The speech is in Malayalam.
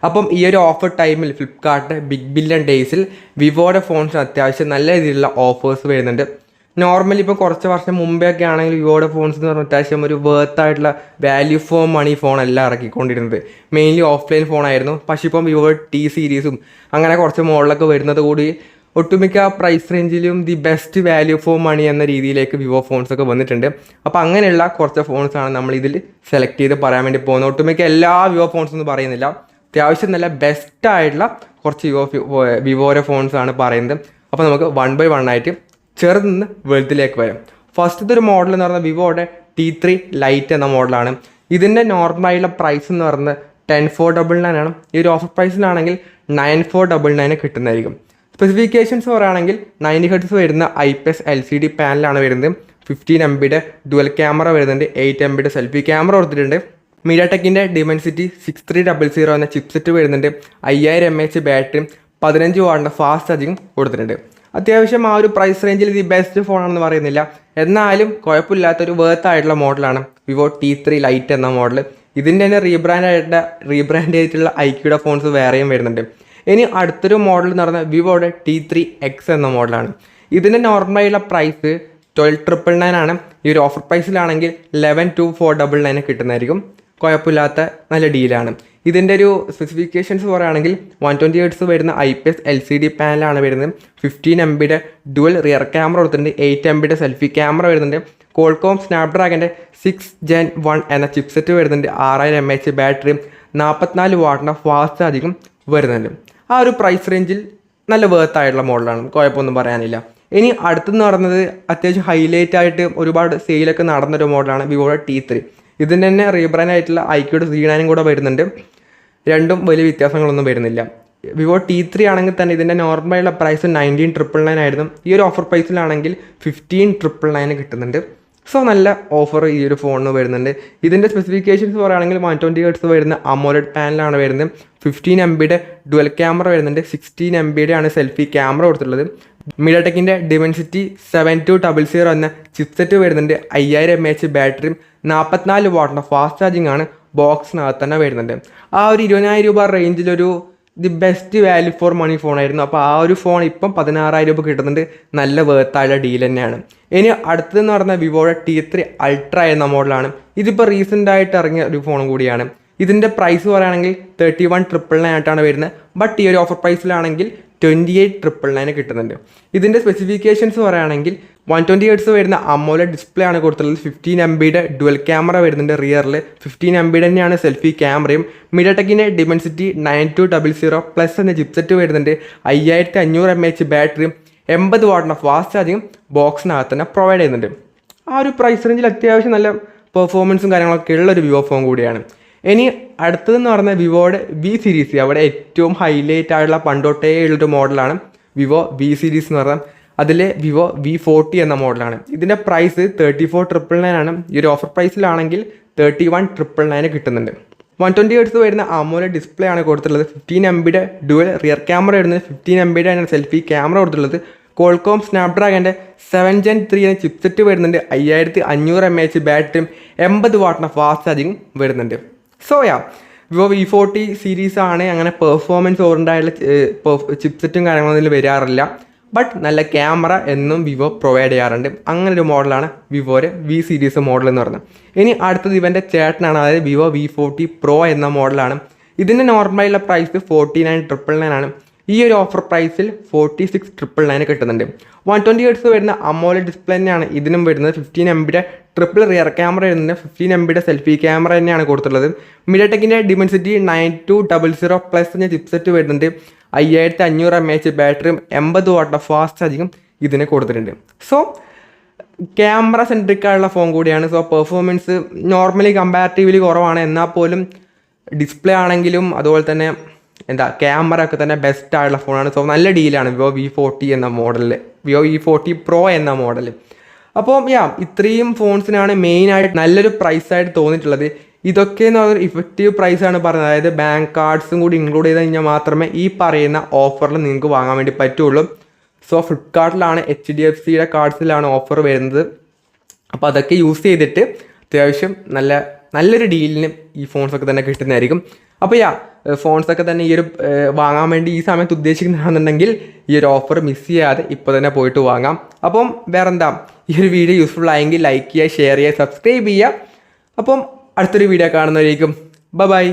അപ്പം ഈ ഒരു ഓഫർ ടൈമിൽ ഫ്ലിപ്കാർട്ട് ബിഗ് ബില്യൺ ഡേയ്സിൽ വിവോയുടെ ഫോൺസിന് അത്യാവശ്യം നല്ല രീതിയിലുള്ള ഓഫേഴ്സ് വരുന്നുണ്ട്. നോർമലി ഇപ്പോൾ കുറച്ച് വർഷം മുമ്പേ ഒക്കെ ആണെങ്കിൽ വിവോയുടെ ഫോൺസ് എന്ന് പറഞ്ഞാൽ അത്യാവശ്യം ഒരു വേർത്തായിട്ടുള്ള വാല്യൂ ഫോർ മണി ഫോണല്ല ഇറക്കിക്കൊണ്ടിരുന്നത്. മെയിൻലി ഓഫ്ലൈൻ ഫോണായിരുന്നു. പക്ഷേ ഇപ്പം വിവോ ടി സീരീസും അങ്ങനെ കുറച്ച് മോഡലൊക്കെ വരുന്നത് കൂടി ഒട്ടുമിക്ക പ്രൈസ് റേഞ്ചിലും the best value for money എന്ന രീതിയിലേക്ക് വിവോ ഫോൺസൊക്കെ വന്നിട്ടുണ്ട്. അപ്പോൾ അങ്ങനെയുള്ള കുറച്ച് ഫോൺസാണ് നമ്മൾ ഇതിൽ സെലക്ട് ചെയ്ത് പറയാൻ വേണ്ടി പോകുന്നത്. ഒട്ടുമിക്ക എല്ലാ വിവോ ഫോൺസ് ഒന്നും പറയുന്നില്ല, അത്യാവശ്യം നല്ല ബെസ്റ്റായിട്ടുള്ള കുറച്ച് വിവോയുടെ ഫോൺസാണ് പറയുന്നത്. അപ്പോൾ നമുക്ക് 1 by 1 ആയിട്ട് ചെറുതുനിന്ന് വലുതിലേക്ക് വരാം. ഫസ്റ്റത്തെ ഒരു മോഡൽ എന്ന് പറഞ്ഞാൽ വിവോയുടെ T3 ലൈറ്റ് എന്ന മോഡലാണ്. ഇതിൻ്റെ നോർമലായിട്ടുള്ള പ്രൈസ് എന്ന് പറയുന്നത് 10499 ആണ്. ഈ ഒരു ഓഫർ പ്രൈസിലാണെങ്കിൽ 9499 കിട്ടുന്നതായിരിക്കും. സ്പെസിഫിക്കേഷൻസ് പറയുകയാണെങ്കിൽ 90 Hz വരുന്ന IPS LCD പാനലാണ് വരുന്നത്. 15 MB ഡുവൽ ക്യാമറ വരുന്നുണ്ട്. 8 MB സെൽഫി ക്യാമറ കൊടുത്തിട്ടുണ്ട്. മീഡിയാടെക്കിൻ്റെ ഡിമെൻസിറ്റി 6300 എന്ന ചിപ്സെറ്റ് വരുന്നുണ്ട്. 5000 mAh ബാറ്ററിയും 15 വാട്ടിൻ്റെ ഫാസ്റ്റ് ചാർജിങ് കൊടുത്തിട്ടുണ്ട്. അത്യാവശ്യം ആ ഒരു പ്രൈസ് റേഞ്ചിൽ ഇത് ബെസ്റ്റ് ഫോണാണെന്ന് പറയുന്നില്ല, എന്നാലും കുഴപ്പമില്ലാത്തൊരു വേർത്തായിട്ടുള്ള മോഡലാണ് വിവോ T3 ലൈറ്റ് എന്ന മോഡൽ. ഇതിൻ്റെ തന്നെ റീബ്രാൻഡ് ചെയ്തിട്ടുള്ള ഐക്യൂയുടെ ഫോൺസ് വേറെയും വരുന്നുണ്ട്. ഇനി അടുത്തൊരു മോഡൽ എന്ന് പറഞ്ഞാൽ വിവോയുടെ T3X എന്ന മോഡലാണ്. ഇതിൻ്റെ നോർമലായിട്ടുള്ള പ്രൈസ് 12,999 ആണ്. ഈ ഒരു ഓഫർ പ്രൈസിലാണെങ്കിൽ 11,2499 കിട്ടുന്നതായിരിക്കും. കുഴപ്പമില്ലാത്ത നല്ല ഡീലാണ്. ഇതിൻ്റെ ഒരു സ്പെസിഫിക്കേഷൻസ് പറയുകയാണെങ്കിൽ 120 Hz വരുന്ന IPS LCD പാനലാണ് വരുന്നത്. 15 MB ഡുവൽ റിയർ ക്യാമറ കൊടുത്തിട്ടുണ്ട്. 8 MB സെൽഫി ക്യാമറ വരുന്നുണ്ട്. കോൾകോം സ്നാപ്ഡ്രാഗൻ്റെ 6 Gen 1 എന്ന ചിപ്സെറ്റ് വരുന്നുണ്ട്. 6000 mAh ബാറ്ററിയും 44 വാട്ടിൻ്റെ ഫാസ്റ്റ് ചാർജിങ്ങും വരുന്നുണ്ട്. ആ ഒരു പ്രൈസ് റേഞ്ചിൽ നല്ല വേർത്തായിട്ടുള്ള മോഡലാണ്, കുഴപ്പമൊന്നും പറയാനില്ല. ഇനി അടുത്തെന്ന് പറയുന്നത് അത്യാവശ്യം ഹൈലൈറ്റ് ആയിട്ട് ഒരുപാട് സെയിലൊക്കെ നടന്നൊരു മോഡലാണ് വിവോയുടെ T3. ഇതിൻ്റെ തന്നെ റീബ്രാൻഡ് ആയിട്ടുള്ള ഐക്യൂയുടെ C9 കൂടെ വരുന്നുണ്ട്. രണ്ടും വലിയ വ്യത്യാസങ്ങളൊന്നും വരുന്നില്ല. വിവോ T3 ആണെങ്കിൽ തന്നെ ഇതിൻ്റെ നോർമലായിട്ടുള്ള പ്രൈസ് 19,999 ആയിരുന്നു. ഈ ഒരു ഓഫർ പ്രൈസിലാണെങ്കിൽ 15,999 കിട്ടുന്നുണ്ട്. സോ നല്ല ഓഫർ ഈ ഒരു ഫോണിന് വരുന്നുണ്ട്. ഇതിൻ്റെ സ്പെസിഫിക്കേഷൻസ് പറയുകയാണെങ്കിൽ 120 Hz വരുന്ന AMOLED പാനലാണ് വരുന്നത്. 15 MB ഡുവൽ ക്യാമറ വരുന്നുണ്ട്. 16 MB ആണ് സെൽഫി ക്യാമറ കൊടുത്തിട്ടുള്ളത്. മീഡിയാടെക്കിൻ്റെ ഡിമെൻസിറ്റി 7200 എന്ന ചിപ്സെറ്റ് വരുന്നുണ്ട്. 5000 mAh ബാറ്ററിയും 44 വാട്ടിൻ്റെ ഫാസ്റ്റ് ചാർജിങ് ആണ് ബോക്സിനകത്ത് തന്നെ വരുന്നുണ്ട്. ആ ഒരു 20,000 രൂപ റേഞ്ചിലൊരു the best value for money ഫോണായിരുന്നു. അപ്പോൾ ആ ഒരു ഫോൺ ഇപ്പം 16,000 രൂപ കിട്ടുന്നുണ്ട്. നല്ല വേർത്തായുള്ള ഡീൽ തന്നെയാണ്. ഇനി അടുത്തതെന്ന് പറഞ്ഞാൽ വിവോയുടെ T3 Ultra എന്ന മോഡലാണ്. ഇതിപ്പോൾ റീസെൻ്റായിട്ട് ഇറങ്ങിയ ഒരു ഫോണും കൂടിയാണ്. ഇതിൻ്റെ പ്രൈസ് പറയുകയാണെങ്കിൽ 31,999 ആയിട്ടാണ് വരുന്നത്. ബട്ട് ഈ ഒരു ഓഫർ പ്രൈസിലാണെങ്കിൽ 28,999 കിട്ടുന്നുണ്ട്. ഇതിൻ്റെ സ്പെസിഫിക്കേഷൻസ് പറയുകയാണെങ്കിൽ 120 Hz വരുന്ന AMOLED ഡിസ്പ്ലേ ആണ് കൊടുത്തിട്ടുള്ളത്. 15 MB ഡുവൽ ക്യാമറ വരുന്നുണ്ട്. റിയറിൽ 15 MB തന്നെയാണ് സെൽഫി ക്യാമറയും. മീഡിയാടെക്കിൻ്റെ ഡിമെൻസിറ്റി 9200 പ്ലസ് എന്ന ചിപ്സെറ്റ് വരുന്നുണ്ട്. 5500 mAh ബാറ്ററിയും 80 വാട്ടിൻ്റെ ഫാസ്റ്റ് ചാർജിങ്ങും ബോക്സിനകത്ത് തന്നെ പ്രൊവൈഡ് ചെയ്യുന്നുണ്ട്. ആ ഒരു പ്രൈസ് റേഞ്ചിൽ അത്യാവശ്യം നല്ല പെർഫോമൻസും കാര്യങ്ങളൊക്കെ ഉള്ളൊരു വിവോ ഫോൺ കൂടിയാണ്. ഇനി അടുത്തതെന്ന് പറഞ്ഞാൽ വിവോയുടെ V സീരീസ്, അവിടെ ഏറ്റവും ഹൈലൈറ്റ് ആയിട്ടുള്ള പണ്ടോട്ടേ ഉള്ളൊരു മോഡലാണ് വിവോ V സീരീസ് എന്ന് പറഞ്ഞാൽ. അതിൽ വിവോ V40 എന്ന മോഡലാണ്. ഇതിൻ്റെ പ്രൈസ് 34,999 ആണ്. ഈ ഒരു ഓഫർ പ്രൈസിലാണെങ്കിൽ 31,999 കിട്ടുന്നുണ്ട്. 120 Hz വരുന്ന AMOLED ഡിസ്പ്ലേ ആണ് കൊടുത്തിട്ടുള്ളത്. 15 MB ഡുവൽ റിയർ ക്യാമറ വരുന്നത്. 15 MB ആണ് സെൽഫി ക്യാമറ കൊടുത്തിട്ടുള്ളത്. കോൾകോം സ്നാപ്ഡ്രാഗൻ്റെ 7 Gen 3 എന്ന ചിപ്സെറ്റ് വരുന്നുണ്ട്. 5500 mAh ബാറ്ററിയും 80 വാട്ടിൻ്റെ ഫാസ്റ്റ് ചാർജിങ്ങും വരുന്നുണ്ട്. സോ വിവോ V40 സീരീസ് ആണ്. അങ്ങനെ പെർഫോമൻസ് ഓറിയൻ്റായിട്ടുള്ള ചിപ്സെറ്റും കാര്യങ്ങളൊന്നും ഇതിൽ വരാറില്ല. ബട്ട് നല്ല ക്യാമറ എന്നും വിവോ പ്രൊവൈഡ് ചെയ്യാറുണ്ട്. അങ്ങനെ ഒരു മോഡലാണ് വിവോയുടെ V സീരീസ് മോഡൽ എന്ന് പറയുന്നത്. ഇനി അടുത്തത് ഇവൻ്റെ ചേട്ടനാണ്, അതായത് വിവോ V40 Pro എന്ന മോഡലാണ്. ഇതിൻ്റെ നോർമലായിട്ടുള്ള പ്രൈസ് 49,999 ആണ്. ഈ ഒരു ഓഫർ പ്രൈസിൽ 46,999 കിട്ടുന്നുണ്ട്. 120 Hz വരുന്ന AMOLED ഡിസ്പ്ലേ തന്നെയാണ് ഇതിനും വരുന്നത്. 15 MB ട്രിപ്പിൾ റിയർ ക്യാമറ വരുന്നുണ്ട്. 15 MB സെൽഫി ക്യാമറ തന്നെയാണ് കൊടുത്തിട്ടുള്ളത്. മീഡിയാടെക്കിൻ്റെ ഡിമെൻസിറ്റി 9200 പ്ലസ് എന്ന ചിപ്സെറ്റ് വരുന്നുണ്ട്. 5500 mAh ബാറ്ററിയും 80 വാട്ടിൻ്റെ ഫാസ്റ്റ് ചാർജിങ്ങും ഇതിന് കൊടുത്തിട്ടുണ്ട്. സോ ക്യാമറ സെൻട്രിക് ആയുള്ള ഫോൺ കൂടിയാണ്. സോ പെർഫോമൻസ് നോർമലി കമ്പാരിറ്റീവ്ലി കുറവാണ്. എന്നാൽ പോലും ഡിസ്പ്ലേ ആണെങ്കിലും അതുപോലെ തന്നെ ക്യാമറ ഒക്കെ തന്നെ ബെസ്റ്റ് ആയിട്ടുള്ള ഫോണാണ്. സോ നല്ല ഡീലാണ് വിവോ V40 എന്ന മോഡലിൽ, വിവോ V40 Pro എന്ന മോഡൽ. അപ്പോൾ ഇത്രയും ഫോൺസിനാണ് മെയിനായിട്ട് നല്ലൊരു പ്രൈസായിട്ട് തോന്നിയിട്ടുള്ളത്. ഇതൊക്കെ എന്ന് പറഞ്ഞാൽ ഇഫക്റ്റീവ് പ്രൈസാണ് പറഞ്ഞത്. അതായത് ബാങ്ക് കാർഡ്സും കൂടി ഇൻക്ലൂഡ് ചെയ്ത് കഴിഞ്ഞാൽ മാത്രമേ ഈ പറയുന്ന ഓഫറിൽ നിങ്ങൾക്ക് വാങ്ങാൻ വേണ്ടി പറ്റുള്ളൂ. സോ ഫ്ലിപ്കാർട്ടിലാണ് HDFCയുടെ കാർഡ്സിലാണ് ഓഫർ വരുന്നത്. അപ്പോൾ അതൊക്കെ യൂസ് ചെയ്തിട്ട് അത്യാവശ്യം നല്ല നല്ലൊരു ഡീലിന് ഈ ഫോൺസൊക്കെ തന്നെ കിട്ടുന്നതായിരിക്കും. അപ്പോൾ ഫോൺസൊക്കെ തന്നെ ഈ ഒരു വാങ്ങാൻ വേണ്ടി ഈ സമയത്ത് ഉദ്ദേശിക്കുന്നതാണെന്നുണ്ടെങ്കിൽ ഈ ഒരു ഓഫർ മിസ് ചെയ്യാതെ ഇപ്പോൾ തന്നെ പോയിട്ട് വാങ്ങാം. അപ്പം വേറെന്താ, ഈ ഒരു വീഡിയോ യൂസ്ഫുൾ ആയെങ്കിൽ ലൈക്ക് ചെയ്യുക, ഷെയർ ചെയ്യുക, സബ്സ്ക്രൈബ് ചെയ്യുക. അപ്പം അടുത്തൊരു വീഡിയോ കാണുന്നതായിരിക്കും. ബൈ.